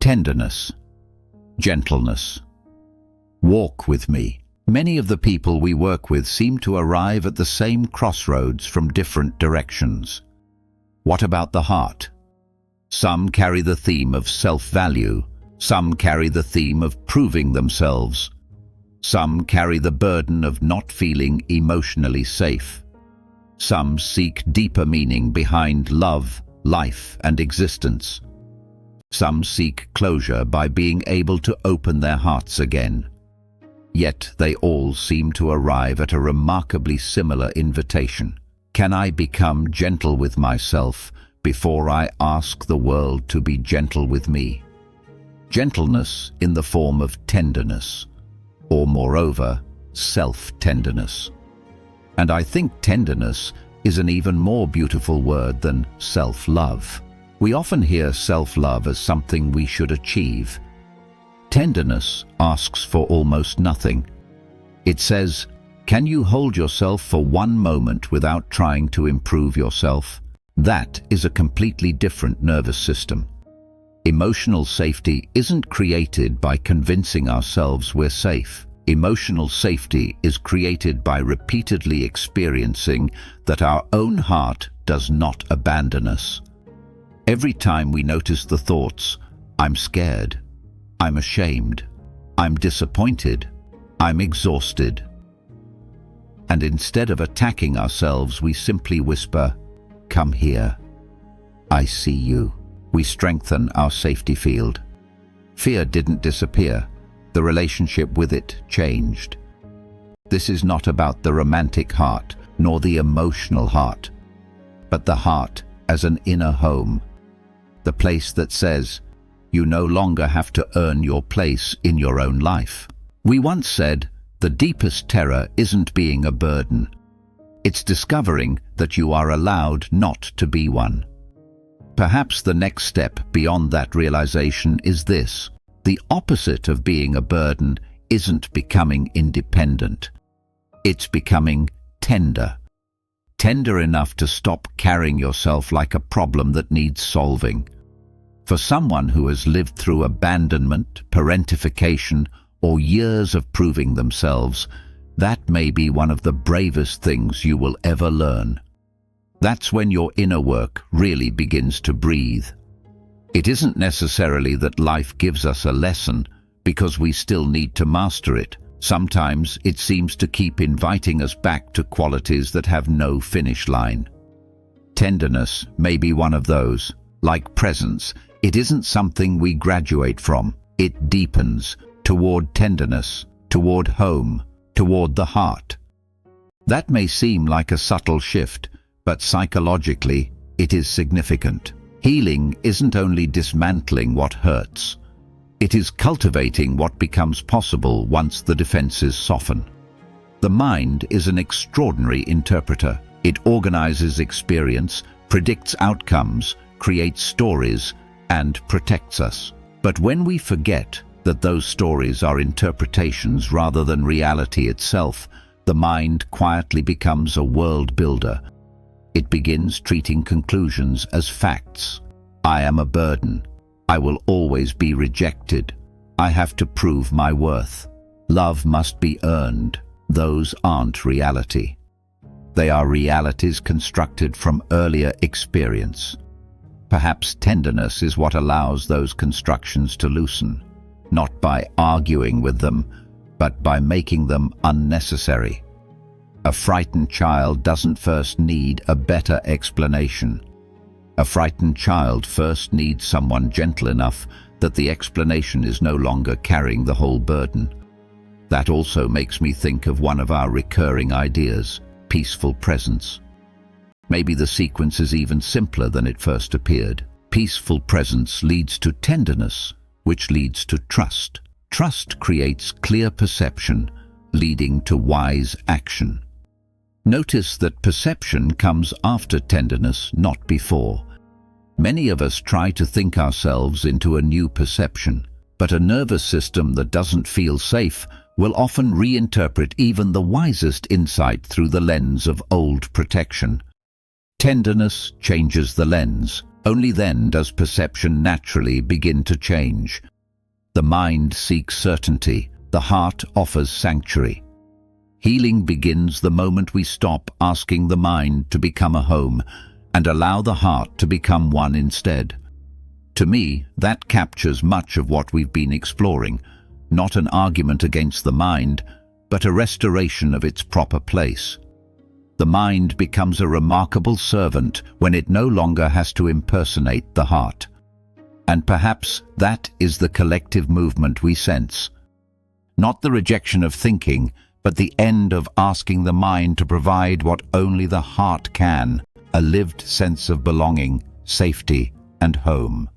Tenderness, gentleness. Walk with me. Many of the people we work with seem to arrive at the same crossroads from different directions. What about the heart? Some carry the theme of self-value. Some carry the theme of proving themselves. Some carry the burden of not feeling emotionally safe. Some seek deeper meaning behind love, life, and existence. Some seek closure by being able to open their hearts again. Yet they all seem to arrive at a remarkably similar invitation. Can I become gentle with myself before I ask the world to be gentle with me? Gentleness in the form of tenderness, or moreover, self-tenderness. And I think tenderness is an even more beautiful word than self-love. We often hear self-love as something we should achieve. Tenderness asks for almost nothing. It says, can you hold yourself for one moment without trying to improve yourself? That is a completely different nervous system. Emotional safety isn't created by convincing ourselves we're safe. Emotional safety is created by repeatedly experiencing that our own heart does not abandon us. Every time we notice the thoughts, I'm scared, I'm ashamed, I'm disappointed, I'm exhausted. And instead of attacking ourselves, we simply whisper, come here, I see you. We strengthen our safety field. Fear didn't disappear. The relationship with it changed. This is not about the romantic heart, nor the emotional heart, but the heart as an inner home. The place that says, you no longer have to earn your place in your own life. We once said, the deepest terror isn't being a burden. It's discovering that you are allowed not to be one. Perhaps the next step beyond that realization is this. The opposite of being a burden isn't becoming independent. It's becoming tender. Tender enough to stop carrying yourself like a problem that needs solving. For someone who has lived through abandonment, parentification, or years of proving themselves, that may be one of the bravest things you will ever learn. That's when your inner work really begins to breathe. It isn't necessarily that life gives us a lesson because we still need to master it. Sometimes it seems to keep inviting us back to qualities that have no finish line. Tenderness may be one of those. Like presence, it isn't something we graduate from. It deepens toward tenderness, toward home, toward the heart. That may seem like a subtle shift, but psychologically, it is significant. Healing isn't only dismantling what hurts. It is cultivating what becomes possible once the defenses soften. The mind is an extraordinary interpreter. It organizes experience, predicts outcomes, creates stories, and protects us. But when we forget that those stories are interpretations rather than reality itself, the mind quietly becomes a world builder. It begins treating conclusions as facts. I am a burden. I will always be rejected. I have to prove my worth. Love must be earned. Those aren't reality. They are realities constructed from earlier experience. Perhaps tenderness is what allows those constructions to loosen, not by arguing with them, but by making them unnecessary. A frightened child doesn't first need a better explanation. A frightened child first needs someone gentle enough that the explanation is no longer carrying the whole burden. That also makes me think of one of our recurring ideas, peaceful presence. Maybe the sequence is even simpler than it first appeared. Peaceful presence leads to tenderness, which leads to trust. Trust creates clear perception, leading to wise action. Notice that perception comes after tenderness, not before. Many of us try to think ourselves into a new perception, but a nervous system that doesn't feel safe will often reinterpret even the wisest insight through the lens of old protection. Tenderness changes the lens. Only then does perception naturally begin to change. The mind seeks certainty, the heart offers sanctuary. Healing begins the moment we stop asking the mind to become a home and allow the heart to become one instead. To me, that captures much of what we've been exploring, not an argument against the mind, but a restoration of its proper place. The mind becomes a remarkable servant when it no longer has to impersonate the heart. And perhaps that is the collective movement we sense. Not the rejection of thinking, but the end of asking the mind to provide what only the heart can, a lived sense of belonging, safety, and home.